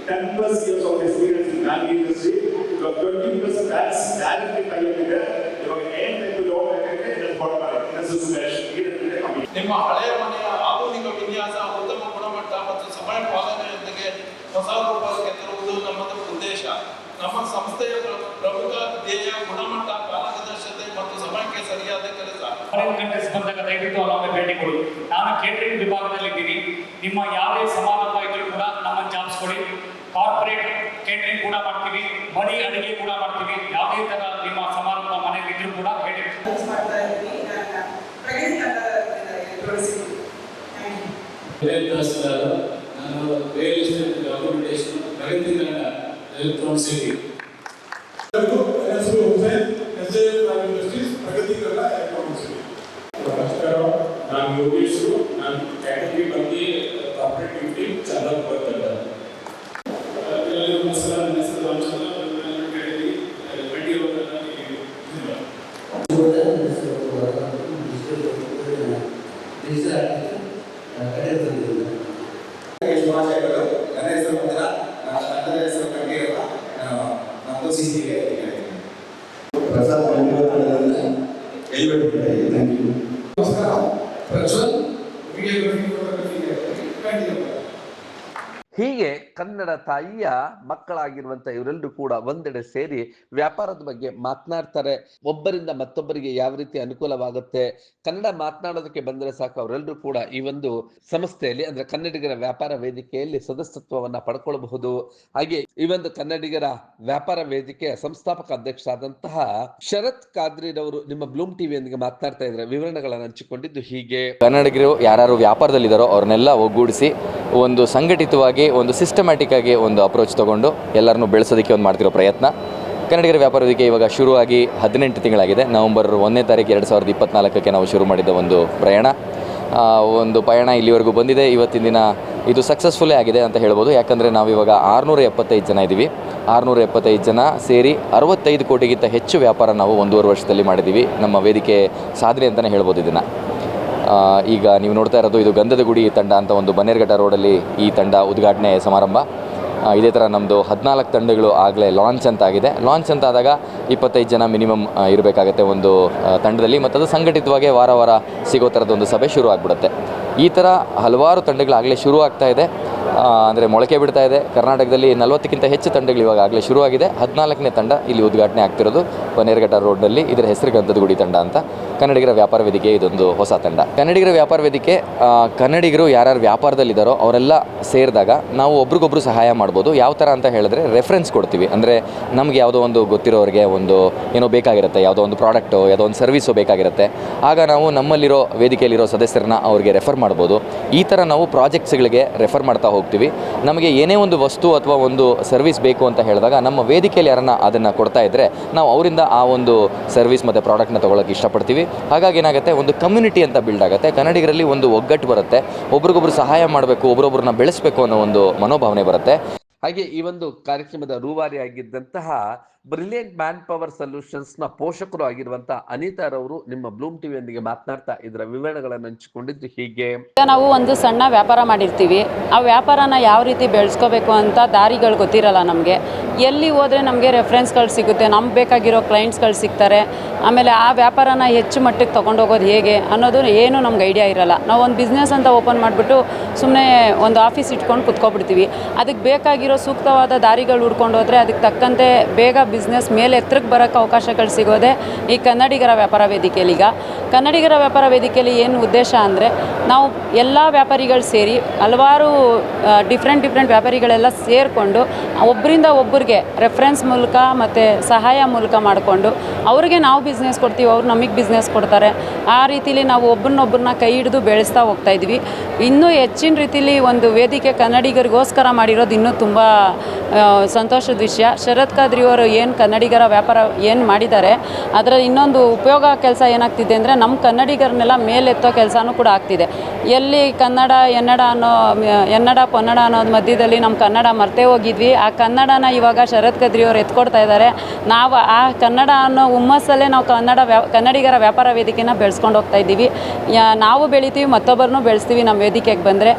S10: 10+ years of experience in banking industry. ಇವಾಗ 20% ಟ್ಯಾಕ್ಸ್ ಡೈರೆಕ್ಟ್ಲಿ ಕೈಯಲ್ಲಿದೆ. ಇವಾಗ ಏನ್ ಟೈಪ್ ಲೋನ್ ಬೇಕಂದ್ರೆ ಇದನ್ನು ಕೊಟ್ಟು ಮಾಡಿ.
S5: ನಿಮ್ಮ ಹಳೆಯ ಮನೆಯ ಆಧುನಿಕ ವಿನ್ಯಾಸ, ಉತ್ತಮ ಗುಣಮಟ್ಟ ಮತ್ತು ಸಮಯ ಪಾಲನೆಯೊಂದಿಗೆ ಹೊಸ ರೂಪಕ್ಕೆ ತರುವುದು ನಮ್ಮದು ಉದ್ದೇಶ. ನಮ್ಮ ಸಂಸ್ಥೆಯ ಪ್ರಮುಖ ಧ್ಯೇಯ ಗುಣಮಟ್ಟ, ಕಾಲದರ್ಶತೆ ಮತ್ತು ಸಮಯಕ್ಕೆ ಸರಿಯಾದ ಕೆಲಸ.
S3: ಬಂದಾಗ ದಯವಿಟ್ಟು ಅಲ್ಲೊಮ್ಮೆ ಭೇಟಿ ಕೊಡಿ. ನಾನು ಕೇಟರಿಂಗ್ ವಿಭಾಗದಲ್ಲಿದ್ದೀನಿ. ನಿಮ್ಮ ಯಾವುದೇ ಸಮಾರಂಭ ಇದ್ರೂ ಕೂಡ ನಮ್ಮನ್ನು ಜಾಬ್ಸ್ಕೊಡಿ. ಕಾರ್ಪೊರೇಟ್ ಕೇಟರಿಂಗ್ ಕೂಡ ಮಾಡ್ತೀವಿ, ಮಡಿ ಅಡುಗೆ ಕೂಡ ಮಾಡ್ತೀವಿ. ಯಾವುದೇ ಥರ ನಿಮ್ಮ ಸಮಾರಂಭ ಮನೆಯಲ್ಲಿ ಇದ್ರೂ ಕೂಡ ಹೇಳಿ.
S5: ನಾನು ರಿಯಲ್ ಎಸ್ಟೇಟ್ ಡಾಕ್ಯುಮೆಂಟೇಶನ್ ಪ್ರಗತಿ ಎಲೆಕ್ಟ್ರಾನಿಕ್ ಸಿಟಿ.
S10: ನಮಸ್ಕಾರ, ನಾನು ಯೋಗೇಶ್. ನಾನು ಕ್ಯಾಟಗರಿ ಬಗ್ಗೆ ಕಾರ್ಪೊರೇಟ್ ಡ್ಯೂಟಿ ಚೆನ್ನಾಗಿ ಬರ್ತಾರೆ. ಎಲ್ಲರಿಗೂ ನಮಸ್ಕಾರ. ನನ್ನ ಹೆಸರು ರಾಮಚಂದ್ರ. ನನ್ನ ಕ್ಯಾಟಗರಿ
S13: 21 ಶುಭಾಶಯಗಳು. ನನ್ನ ಹೆಸರು ಮಂದಿರ. ನನ್ನ ಹೆಸರು ಕಡ್ಡಿರಲ್ಲ.
S14: ಪ್ರಸಾದ್ ನಮಸ್ಕಾರ ಪ್ರಜ್ವಲ್
S4: ಹೀಗೆ ಕನ್ನಡ ತಾಯಿಯ ಮಕ್ಕಳಾಗಿರುವಂತ ಇವರೆಲ್ಲರೂ ಕೂಡ ಒಂದೆಡೆ ಸೇರಿ ವ್ಯಾಪಾರದ ಬಗ್ಗೆ ಮಾತನಾಡ್ತಾರೆ. ಒಬ್ಬರಿಂದ ಮತ್ತೊಬ್ಬರಿಗೆ ಯಾವ ರೀತಿ ಅನುಕೂಲವಾಗುತ್ತೆ, ಕನ್ನಡ ಮಾತನಾಡೋದಕ್ಕೆ ಬಂದರೆ ಸಾಕು ಅವರೆಲ್ಲರೂ ಕೂಡ ಈ ಒಂದು ಸಂಸ್ಥೆಯಲ್ಲಿ ಅಂದ್ರೆ ಕನ್ನಡಿಗರ ವ್ಯಾಪಾರ ವೇದಿಕೆಯಲ್ಲಿ ಸದಸ್ಯತ್ವವನ್ನ ಪಡ್ಕೊಳ್ಬಹುದು. ಹಾಗೆ ಈ ಒಂದು ಕನ್ನಡಿಗರ ವ್ಯಾಪಾರ ವೇದಿಕೆಯ ಸಂಸ್ಥಾಪಕ ಅಧ್ಯಕ್ಷ ಆದಂತಹ ಶರತ್ ಕಾದ್ರಿರವರು ನಿಮ್ಮ ಬ್ಲೂಮ್ ಟಿವಿಯೊಂದಿಗೆ ಮಾತನಾಡ್ತಾ ಇದ್ದಾರೆ. ವಿವರಣೆಗಳನ್ನು ಹಂಚಿಕೊಂಡಿದ್ದು ಹೀಗೆ:
S1: ಕನ್ನಡಿಗರು ಯಾರು ವ್ಯಾಪಾರದಲ್ಲಿದ್ದಾರೋ ಅವ್ರನ್ನೆಲ್ಲ ಒಗ್ಗೂಡಿಸಿ ಒಂದು ಸಂಘಟಿತವಾಗಿ ಒಂದು ಸಿಸ್ಟಮ್ಯಾಟಿಕ್ ಆಗಿ ಒಂದು ಅಪ್ರೋಚ್ ತೊಗೊಂಡು ಎಲ್ಲರನ್ನೂ ಬೆಳೆಸೋದಕ್ಕೆ ಒಂದು ಮಾಡ್ತಿರೋ ಪ್ರಯತ್ನ. ಕನ್ನಡಿಗರ ವ್ಯಾಪಾರ ವೇದಿಕೆ ಇವಾಗ ಶುರುವಾಗಿ 18 ತಿಂಗಳಾಗಿದೆ. ನವಂಬರ್ 1ನೇ ತಾರೀಕು 2024ಕ್ಕೆ ನಾವು ಶುರು ಮಾಡಿದ ಒಂದು ಪ್ರಯಾಣ. ಒಂದು ಪಯಣ ಇಲ್ಲಿವರೆಗೂ ಬಂದಿದೆ. ಇವತ್ತಿನ ದಿನ ಇದು ಸಕ್ಸಸ್ಫುಲ್ಲೇ ಆಗಿದೆ ಅಂತ ಹೇಳ್ಬೋದು. ಯಾಕಂದರೆ ನಾವಿವಾಗ 675 ಜನ ಇದ್ದೀವಿ. 675 ಜನ ಸೇರಿ 65 ಕೋಟಿಗಿಂತ ಹೆಚ್ಚು ವ್ಯಾಪಾರ ನಾವು 1.5 ವರ್ಷದಲ್ಲಿ ಮಾಡಿದ್ದೀವಿ. ನಮ್ಮ ವೇದಿಕೆ ಸಾಧನೆ ಅಂತಲೇ ಹೇಳ್ಬೋದು ಇದನ್ನು. ಈಗ ನೀವು ನೋಡ್ತಾ ಇರೋದು ಇದು ಗಂಧದ ಗುಡಿ ತಂಡ ಅಂತ ಒಂದು ಬನ್ನೇರುಘಟ್ಟ ರೋಡಲ್ಲಿ ಈ ತಂಡ ಉದ್ಘಾಟನೆ ಸಮಾರಂಭ. ಇದೇ ಥರ ನಮ್ಮದು 14 ತಂಡಗಳು ಆಗಲೇ ಲಾಂಚ್ ಅಂತ ಆಗಿದೆ. ಲಾಂಚ್ ಅಂತ ಆದಾಗ 25 ಜನ ಮಿನಿಮಮ್ ಇರಬೇಕಾಗತ್ತೆ ಒಂದು ತಂಡದಲ್ಲಿ, ಮತ್ತು ಅದು ಸಂಘಟಿತವಾಗಿ ವಾರ ವಾರ ಸಿಗೋ ಥರದೊಂದು ಸಭೆ ಶುರು ಆಗಿಬಿಡುತ್ತೆ. ಈ ಥರ ಹಲವಾರು ತಂಡಗಳಾಗಲೇ ಶುರು ಆಗ್ತಾ ಇದೆ, ಅಂದರೆ ಮೊಳಕೆ ಬಿಡ್ತಾ ಇದೆ. ಕರ್ನಾಟಕದಲ್ಲಿ 40ಕ್ಕಿಂತ ಹೆಚ್ಚು ತಂಡಗಳು ಇವಾಗ ಆಗಲೇ ಶುರುವಾಗಿದೆ. 14ನೇ ತಂಡ ಇಲ್ಲಿ ಉದ್ಘಾಟನೆ ಆಗ್ತಿರೋದು ಬನ್ನೇರುಘಟ್ಟ ರೋಡ್ನಲ್ಲಿ. ಇದರ ಹೆಸರು ಗಂಧದ ಗುಡಿ ತಂಡ ಅಂತ. ಕನ್ನಡಿಗರ ವ್ಯಾಪಾರ ವೇದಿಕೆ ಇದೊಂದು ಹೊಸ ತಂಡ. ಕನ್ನಡಿಗರ ವ್ಯಾಪಾರ ವೇದಿಕೆ ಕನ್ನಡಿಗರು ಯಾರ್ಯಾರು ವ್ಯಾಪಾರದಲ್ಲಿದ್ದಾರೋ ಅವರೆಲ್ಲ ಸೇರಿದಾಗ ನಾವು ಒಬ್ರಿಗೊಬ್ರು ಸಹಾಯ ಮಾಡ್ಬೋದು. ಯಾವ ಥರ ಅಂತ ಹೇಳಿದ್ರೆ ರೆಫರೆನ್ಸ್ ಕೊಡ್ತೀವಿ. ಅಂದರೆ ನಮಗೆ ಯಾವುದೋ ಒಂದು ಗೊತ್ತಿರೋರಿಗೆ ಒಂದು ಏನೋ ಬೇಕಾಗಿರುತ್ತೆ, ಯಾವುದೋ ಒಂದು ಪ್ರಾಡಕ್ಟು, ಯಾವುದೋ ಒಂದು ಸರ್ವಿಸು ಬೇಕಾಗಿರುತ್ತೆ. ಆಗ ನಾವು ನಮ್ಮಲ್ಲಿರೋ ವೇದಿಕೆಯಲ್ಲಿರೋ ಸದಸ್ಯರನ್ನ ಅವ್ರಿಗೆ ರೆಫರ್ ಮಾಡ್ಬೋದು. ಈ ಥರ ನಾವು ಪ್ರಾಜೆಕ್ಟ್ಸ್ಗಳಿಗೆ ರೆಫರ್ ಮಾಡ್ತಾ ಹೋಗ್ತೀವಿ. ನಮಗೆ ಏನೇ ಒಂದು ವಸ್ತು ಅಥವಾ ಒಂದು ಸರ್ವಿಸ್ ಬೇಕು ಅಂತ ಹೇಳಿದಾಗ ನಮ್ಮ ವೇದಿಕೆಯಲ್ಲಿ ಯಾರನ್ನ ಅದನ್ನು ಕೊಡ್ತಾ ಇದ್ದರೆ ನಾವು ಅವರಿಂದ ಆ ಒಂದು ಸರ್ವಿಸ್ ಮತ್ತು ಪ್ರಾಡಕ್ಟ್ನ ತೊಗೊಳಕ್ಕೆ ಇಷ್ಟಪಡ್ತೀವಿ. ಹಾಗಾಗಿ ಏನಾಗುತ್ತೆ, ಒಂದು ಕಮ್ಯುನಿಟಿ ಅಂತ ಬಿಲ್ಡ್ ಆಗುತ್ತೆ. ಕನ್ನಡಿಗರಲ್ಲಿ ಒಂದು ಒಗ್ಗಟ್ಟು ಬರುತ್ತೆ. ಒಬ್ರಿಗೊಬ್ರು ಸಹಾಯ ಮಾಡಬೇಕು, ಒಬ್ಬರೊಬ್ಬರನ್ನ ಬೆಳೆಸಬೇಕು ಅನ್ನೋ ಒಂದು ಮನೋಭಾವನೆ ಬರುತ್ತೆ.
S4: ಹಾಗೆ ಈ ಒಂದು ಕಾರ್ಯಕ್ರಮದ ರೂವಾರಿಯಾಗಿದ್ದಂತಹ ಬ್ರಿಲಿಯಂಟ್ ಮ್ಯಾನ್ ಪವರ್ ಸೊಲ್ಯೂಷನ್ಸ್ನ ಪೋಷಕರು ಆಗಿರುವಂತಹ ಅನಿತಾರವರು ನಿಮ್ಮ ಬ್ಲೂಮ್ ಟಿವಿಯೊಂದಿಗೆ ಮಾತನಾಡ್ತಾ ಇದರ ವಿವರಣೆಗಳನ್ನು ಹಂಚಿಕೊಂಡಿದ್ದು ಹೀಗೆ:
S2: ನಾವು ಒಂದು ಸಣ್ಣ ವ್ಯಾಪಾರ ಮಾಡಿರ್ತೀವಿ. ಆ ವ್ಯಾಪಾರನ ಯಾವ ರೀತಿ ಬೆಳೆಸ್ಕೋಬೇಕು ಅಂತ ದಾರಿಗಳು ಗೊತ್ತಿರಲ್ಲ ನಮಗೆ. ಎಲ್ಲಿ ಹೋದರೆ ನಮಗೆ ರೆಫರೆನ್ಸ್ಗಳು ಸಿಗುತ್ತೆ, ನಮ್ಗೆ ಬೇಕಾಗಿರೋ ಕ್ಲೈಂಟ್ಸ್ಗಳು ಸಿಗ್ತಾರೆ. ಆಮೇಲೆ ಆ ವ್ಯಾಪಾರನ ಹೆಚ್ಚು ಮಟ್ಟಿಗೆ ತೊಗೊಂಡೋಗೋದು ಹೇಗೆ ಅನ್ನೋದು ಏನು ನಮ್ಗೆ ಐಡಿಯಾ ಇರಲ್ಲ. ನಾವು ಒಂದು ಬಿಸ್ನೆಸ್ ಅಂತ ಓಪನ್ ಮಾಡಿಬಿಟ್ಟು ಸುಮ್ಮನೆ ಒಂದು ಆಫೀಸ್ ಇಟ್ಕೊಂಡು ಕುತ್ಕೊಬಿಡ್ತೀವಿ. ಅದಕ್ಕೆ ಬೇಕಾಗಿರೋ ಸೂಕ್ತವಾದ ದಾರಿಗಳು ಹುಡ್ಕೊಂಡು ಹೋದರೆ ಅದಕ್ಕೆ ತಕ್ಕಂತೆ ಬೇಗ ಬಿಸ್ನೆಸ್ ಮೇಲೆ ಎತ್ತರಕ್ಕೆ ಬರೋಕ್ಕೆ ಅವಕಾಶಗಳು ಸಿಗೋದೆ ಈ ಕನ್ನಡಿಗರ ವ್ಯಾಪಾರ ವೇದಿಕೆಯಲ್ಲಿ. ಈಗ ಕನ್ನಡಿಗರ ವ್ಯಾಪಾರ ವೇದಿಕೆಯಲ್ಲಿ ಏನು ಉದ್ದೇಶ ಅಂದರೆ, ನಾವು ಎಲ್ಲ ವ್ಯಾಪಾರಿಗಳು ಸೇರಿ ಹಲವಾರು ಡಿಫ್ರೆಂಟ್ ವ್ಯಾಪಾರಿಗಳೆಲ್ಲ ಸೇರಿಕೊಂಡು ಒಬ್ಬರಿಂದ ಒಬ್ಬರಿಗೆ ರೆಫರೆನ್ಸ್ ಮೂಲಕ ಮತ್ತು ಸಹಾಯ ಮೂಲಕ ಮಾಡಿಕೊಂಡು ಅವ್ರಿಗೆ ನಾವು ಬಿಸ್ನೆಸ್ ಕೊಡ್ತೀವಿ, ಅವ್ರು ನಮಗೆ ಬಿಸ್ನೆಸ್ ಕೊಡ್ತಾರೆ. ಆ ರೀತಿಲಿ ನಾವು ಒಬ್ಬರನ್ನೊಬ್ಬರನ್ನ ಕೈ ಹಿಡಿದು ಬೆಳೆಸ್ತಾ ಹೋಗ್ತಾ ಇದ್ವಿ. ಇನ್ನೂ ಹೆಚ್ಚಿನ ರೀತಿಲಿ ಒಂದು ವೇದಿಕೆ ಕನ್ನಡಿಗರಿಗೋಸ್ಕರ ಮಾಡಿರೋದು ಇನ್ನೂ ತುಂಬ ಸಂತೋಷದ ವಿಷಯ. ಶರತ್ ಕಾದ್ರಿ ಅವರು ಏನು ಕನ್ನಡಿಗರ ವ್ಯಾಪಾರ ಏನು ಮಾಡಿದ್ದಾರೆ, ಅದರ ಇನ್ನೊಂದು ಉಪಯೋಗ ಕೆಲಸ ಏನಾಗ್ತಿದೆ ಅಂದರೆ ನಮ್ಮ ಕನ್ನಡಿಗರನ್ನೆಲ್ಲ ಮೇಲೆತ್ತೋ ಕೆಲಸನೂ ಕೂಡ ಆಗ್ತಿದೆ. ಎಲ್ಲಿ ಎನ್ನಡ ಪೊನ್ನಡ ಅನ್ನೋದು ಮಧ್ಯದಲ್ಲಿ ನಮ್ಮ ಕನ್ನಡ ಮರ್ತೇ ಹೋಗಿದ್ವಿ. ಆ ಕನ್ನಡನ ಇವಾಗ ಶರತ್ ಕಾದ್ರಿ ಅವರು ಎತ್ಕೊಡ್ತಾ ಇದ್ದಾರೆ. ನಾವು ಆ ಕನ್ನಡ ಅನ್ನೋ ಹುಮ್ಮಸ್ಸಲ್ಲೇ ನಾವು ಕನ್ನಡಿಗರ ವ್ಯಾಪಾರ ವೇದಿಕೆನ ಬೆಳೆಸ್ಕೊಂಡು ಹೋಗ್ತಾ ಇದ್ದೀವಿ. ನಾವು ಬೆಳಿತೀವಿ, ಮತ್ತೊಬ್ಬರನ್ನೂ ಬೆಳೆಸ್ತೀವಿ ನಮ್ಮ ವೇದಿಕೆಗೆ ಬಂದರೆ.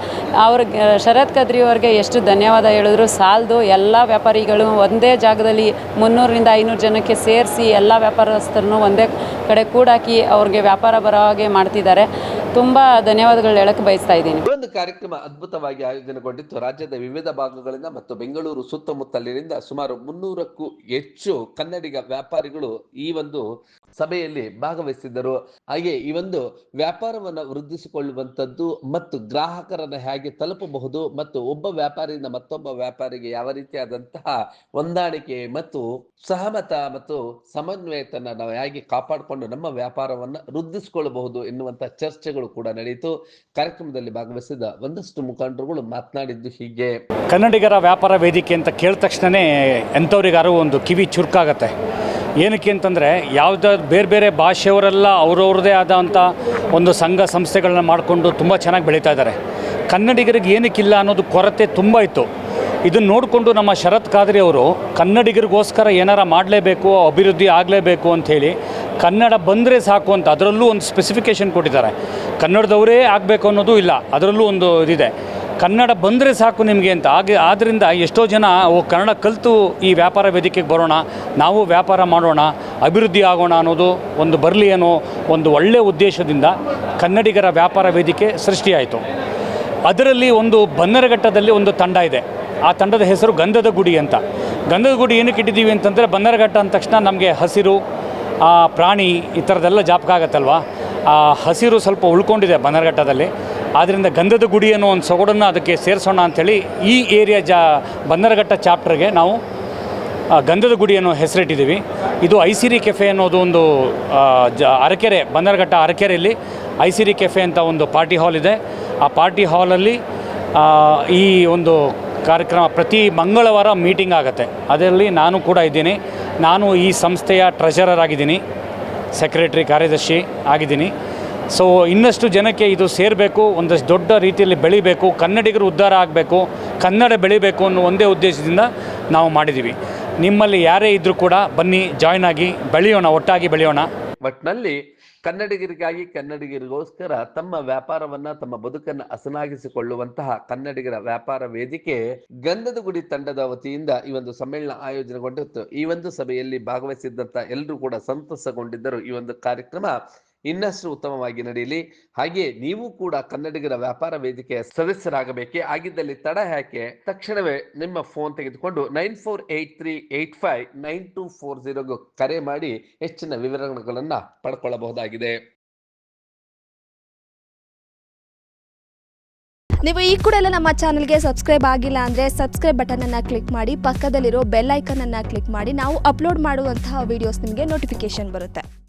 S2: ಅವ್ರಿಗೆ ಶರತ್ ಕಾದ್ರಿ ಅವ್ರಿಗೆ ಎಷ್ಟು ಧನ್ಯವಾದ ಹೇಳಿದ್ರು ಸಾಲದು. ಎಲ್ಲ ವ್ಯಾಪಾರಿಗಳು ಒಂದೇ ಜಾಗದಲ್ಲಿ 300ರಿಂದ 500 ಜನಕ್ಕೆ ಸೇರಿಸಿ ಎಲ್ಲ ವ್ಯಾಪಾರಸ್ಥರನ್ನು ಒಂದೇ ಕಡೆ ಕೂಡಾಕಿ ಅವ್ರಿಗೆ ವ್ಯಾಪಾರ ಬರೋ ಹಾಗೆ ಮಾಡ್ತಿದ್ದಾರೆ. ತುಂಬ ಧನ್ಯವಾದಗಳು ಹೇಳಕ್ಕೆ ಬಯಸ್ತಾ ಇದ್ದೀನಿ.
S4: ಒಂದು ಕಾರ್ಯಕ್ರಮ ಅದ್ಭುತವಾಗಿ ಆಯೋಜನೆಗೊಂಡಿತ್ತು. ರಾಜ್ಯದ ವಿವಿಧ ಭಾಗಗಳಿಂದ ಮತ್ತು ಬೆಂಗಳೂರು ಸುತ್ತಮುತ್ತಲಿನಿಂದ ಸುಮಾರು 300ಕ್ಕೂ ಹೆಚ್ಚು ಕನ್ನಡಿಗ ವ್ಯಾಪಾರಿಗಳು ಈ ಒಂದು ಸಭೆಯಲ್ಲಿ ಭಾಗವಹಿಸಿದ್ದರು. ಹಾಗೆ ಈ ಒಂದು ವ್ಯಾಪಾರವನ್ನು ವೃದ್ಧಿಸಿಕೊಳ್ಳುವಂಥದ್ದು ಮತ್ತು ಗ್ರಾಹಕರನ್ನು ಹೇಗೆ ತಲುಪಬಹುದು ಮತ್ತು ಒಬ್ಬ ವ್ಯಾಪಾರಿಯಿಂದ ಮತ್ತೊಬ್ಬ ವ್ಯಾಪಾರಿಗೆ ಯಾವ ರೀತಿಯಾದಂತಹ ಹೊಂದಾಣಿಕೆ ಮತ್ತು ಸಹಮತ ಮತ್ತು ಸಮನ್ವಯತೆಯನ್ನು ನಾವು ಹೇಗೆ ಕಾಪಾಡಿಕೊಂಡು ನಮ್ಮ ವ್ಯಾಪಾರವನ್ನು ವೃದ್ಧಿಸಿಕೊಳ್ಳಬಹುದು ಎನ್ನುವಂಥ ಚರ್ಚೆಗಳು ಕೂಡ ನಡೆಯಿತು. ಕಾರ್ಯಕ್ರಮದಲ್ಲಿ ಭಾಗವಹಿಸಿದ ಒಂದಷ್ಟು ಮುಖಂಡರುಗಳು ಮಾತನಾಡಿದ್ದು ಹೀಗೆ:
S3: ಕನ್ನಡಿಗರ ವ್ಯಾಪಾರ ವೇದಿಕೆ ಅಂತ ಕೇಳಿದ ತಕ್ಷಣವೇ ಎಂಥವ್ರಿಗಾರು ಒಂದು ಕಿವಿ ಚುರುಕಾಗತ್ತೆ. ಏನಕ್ಕೆ ಅಂತಂದರೆ ಬೇರೆ ಬೇರೆ ಭಾಷೆಯವರೆಲ್ಲ ಅವ್ರವ್ರದ್ದೇ ಆದಂಥ ಒಂದು ಸಂಘ ಸಂಸ್ಥೆಗಳನ್ನ ಮಾಡಿಕೊಂಡು ತುಂಬ ಚೆನ್ನಾಗಿ ಬೆಳೀತಾ ಇದ್ದಾರೆ. ಕನ್ನಡಿಗರಿಗೆ ಏನಕ್ಕಿಲ್ಲ ಅನ್ನೋದು ಕೊರತೆ ತುಂಬ ಇತ್ತು. ಇದನ್ನು ನೋಡಿಕೊಂಡು ನಮ್ಮ ಶರತ್ ಕಾದ್ರಿ ಅವರು ಕನ್ನಡಿಗರಿಗೋಸ್ಕರ ಏನಾರ ಮಾಡಲೇಬೇಕು, ಅಭಿವೃದ್ಧಿ ಆಗಲೇಬೇಕು ಅಂಥೇಳಿ ಕನ್ನಡ ಬಂದರೆ ಸಾಕು ಅಂತ ಅದರಲ್ಲೂ ಒಂದು ಸ್ಪೆಸಿಫಿಕೇಷನ್ ಕೊಟ್ಟಿದ್ದಾರೆ. ಕನ್ನಡದವರೇ ಆಗಬೇಕು ಅನ್ನೋದು ಇಲ್ಲ, ಅದರಲ್ಲೂ ಒಂದು ಇದಿದೆ. ಕನ್ನಡ ಬಂದರೆ ಸಾಕು ನಿಮಗೆ ಅಂತ. ಆದ್ದರಿಂದ ಎಷ್ಟೋ ಜನ ಕನ್ನಡ ಕಲಿತು ಈ ವ್ಯಾಪಾರ ವೇದಿಕೆಗೆ ಬರೋಣ, ನಾವು ವ್ಯಾಪಾರ ಮಾಡೋಣ, ಅಭಿವೃದ್ಧಿ ಆಗೋಣ ಅನ್ನೋದು ಒಂದು ಬರಲಿ ಅನ್ನೋ ಒಂದು ಒಳ್ಳೆಯ ಉದ್ದೇಶದಿಂದ ಕನ್ನಡಿಗರ ವ್ಯಾಪಾರ ವೇದಿಕೆ ಸೃಷ್ಟಿಯಾಯಿತು. ಅದರಲ್ಲಿ ಒಂದು ಬನ್ನರಘಟ್ಟದಲ್ಲಿ ಒಂದು ತಂಡ ಇದೆ. ಆ ತಂಡದ ಹೆಸರು ಗಂಧದ ಗುಡಿ ಅಂತ. ಗಂಧದ ಗುಡಿ ಏನಕ್ಕೆ ಇಟ್ಟಿದ್ದೀವಿ ಅಂತಂದರೆ, ಬನ್ನರಘಟ್ಟ ಅಂದ ತಕ್ಷಣ ನಮಗೆ ಹಸಿರು, ಪ್ರಾಣಿ ಈ ಥರದ್ದೆಲ್ಲ ಜ್ಞಾಪಕ ಆಗುತ್ತಲ್ವ. ಆ ಹಸಿರು ಸ್ವಲ್ಪ ಉಳ್ಕೊಂಡಿದೆ ಬನ್ನರಘಟ್ಟದಲ್ಲಿ. ಆದ್ದರಿಂದ ಗಂಧದ ಗುಡಿ ಅನ್ನೋ ಒಂದು ಸೊಗಡನ್ನು ಅದಕ್ಕೆ ಸೇರಿಸೋಣ ಅಂಥೇಳಿ ಈ ಏರಿಯಾ ಬನ್ನರಘಟ್ಟ ಚಾಪ್ಟರ್ಗೆ ನಾವು ಗಂಧದ ಗುಡಿ ಅನ್ನೋ ಹೆಸರಿಟ್ಟಿದ್ದೀವಿ. ಇದು ಐಸಿರಿ ಕೆಫೆ ಅನ್ನೋದು ಒಂದು ಅರಕೆರೆ, ಬನ್ನರಘಟ್ಟ ಅರಕೆರೆಯಲ್ಲಿ ಐಸಿರಿ ಕೆಫೆ ಅಂತ ಒಂದು ಪಾರ್ಟಿ ಹಾಲ್ ಇದೆ. ಆ ಪಾರ್ಟಿ ಹಾಲಲ್ಲಿ ಈ ಒಂದು ಕಾರ್ಯಕ್ರಮ ಪ್ರತಿ ಮಂಗಳವಾರ ಮೀಟಿಂಗ್ ಆಗುತ್ತೆ. ಅದರಲ್ಲಿ ನಾನು ಕೂಡ ಇದ್ದೀನಿ. ನಾನು ಈ ಸಂಸ್ಥೆಯ ಟ್ರೆಷರರ್ ಆಗಿದ್ದೀನಿ, ಸೆಕ್ರೆಟರಿ ಕಾರ್ಯದರ್ಶಿ ಆಗಿದ್ದೀನಿ. ಸೊ ಇನ್ನಷ್ಟು ಜನಕ್ಕೆ ಇದು ಸೇರಬೇಕು, ಒಂದಷ್ಟು ದೊಡ್ಡ ರೀತಿಯಲ್ಲಿ ಬೆಳಿಬೇಕು, ಕನ್ನಡಿಗರು ಉದ್ಧಾರ ಆಗಬೇಕು, ಕನ್ನಡ ಬೆಳಿಬೇಕು ಅನ್ನೋ ಒಂದೇ ಉದ್ದೇಶದಿಂದ ನಾವು ಮಾಡಿದ್ದೀವಿ. ನಿಮ್ಮಲ್ಲಿ ಯಾರೇ ಇದ್ದರೂ ಕೂಡ ಬನ್ನಿ, ಜಾಯ್ನ್ ಆಗಿ ಬೆಳೆಯೋಣ, ಒಟ್ಟಾಗಿ ಬೆಳೆಯೋಣ.
S4: ಒಟ್ಟಿನಲ್ಲಿ ಕನ್ನಡಿಗರಿಗಾಗಿ ಕನ್ನಡಿಗರಿಗೋಸ್ಕರ ತಮ್ಮ ವ್ಯಾಪಾರವನ್ನ, ತಮ್ಮ ಬದುಕನ್ನು ಹಸನಾಗಿಸಿಕೊಳ್ಳುವಂತಹ ಕನ್ನಡಿಗರ ವ್ಯಾಪಾರ ವೇದಿಕೆ ಗಂಧದ ಗುಡಿ ತಂಡದ ವತಿಯಿಂದ ಈ ಒಂದು ಸಮ್ಮೇಳನ ಆಯೋಜನೆಗೊಂಡಿತ್ತು. ಈ ಒಂದು ಸಭೆಯಲ್ಲಿ ಭಾಗವಹಿಸಿದ್ದಂತ ಎಲ್ಲರೂ ಕೂಡ ಸಂತಸಗೊಂಡಿದ್ದರು. ಈ ಒಂದು ಕಾರ್ಯಕ್ರಮ ಇನ್ನಷ್ಟು ಉತ್ತಮವಾಗಿ ನಡೆಯಲಿ. ಹಾಗೆ ನೀವು ಕೂಡ ಕನ್ನಡಿಗರ ವ್ಯಾಪಾರ ವೇದಿಕೆಯ ಸದಸ್ಯರಾಗಬೇಕೆ. ಆಗಿದ್ದಲ್ಲಿ ತಡ ಯಾಕೆ, ತಕ್ಷಣವೇ ನಿಮ್ಮ ಫೋನ್ ತೆಗೆದುಕೊಂಡು 9483859240 ಕರೆ ಮಾಡಿ ಹೆಚ್ಚಿನ ವಿವರಗಳನ್ನು ಪಡ್ಕೊಳ್ಳಬಹುದಾಗಿದೆ.
S15: ನೀವು ಈ ಕೂಡ ಎಲ್ಲ ನಮ್ಮ ಚಾನಲ್ಗೆ ಸಬ್ಸ್ಕ್ರೈಬ್ ಆಗಿಲ್ಲ ಅಂದರೆ ಸಬ್ಸ್ಕ್ರೈಬ್ ಬಟನನ್ನು ಕ್ಲಿಕ್ ಮಾಡಿ, ಪಕ್ಕದಲ್ಲಿರೋ ಬೆಲ್ ಐಕನನ್ನು ಕ್ಲಿಕ್ ಮಾಡಿ. ನಾವು ಅಪ್ಲೋಡ್ ಮಾಡುವಂತಹ ವೀಡಿಯೋಸ್ ನಿಮಗೆ ನೋಟಿಫಿಕೇಶನ್ ಬರುತ್ತೆ.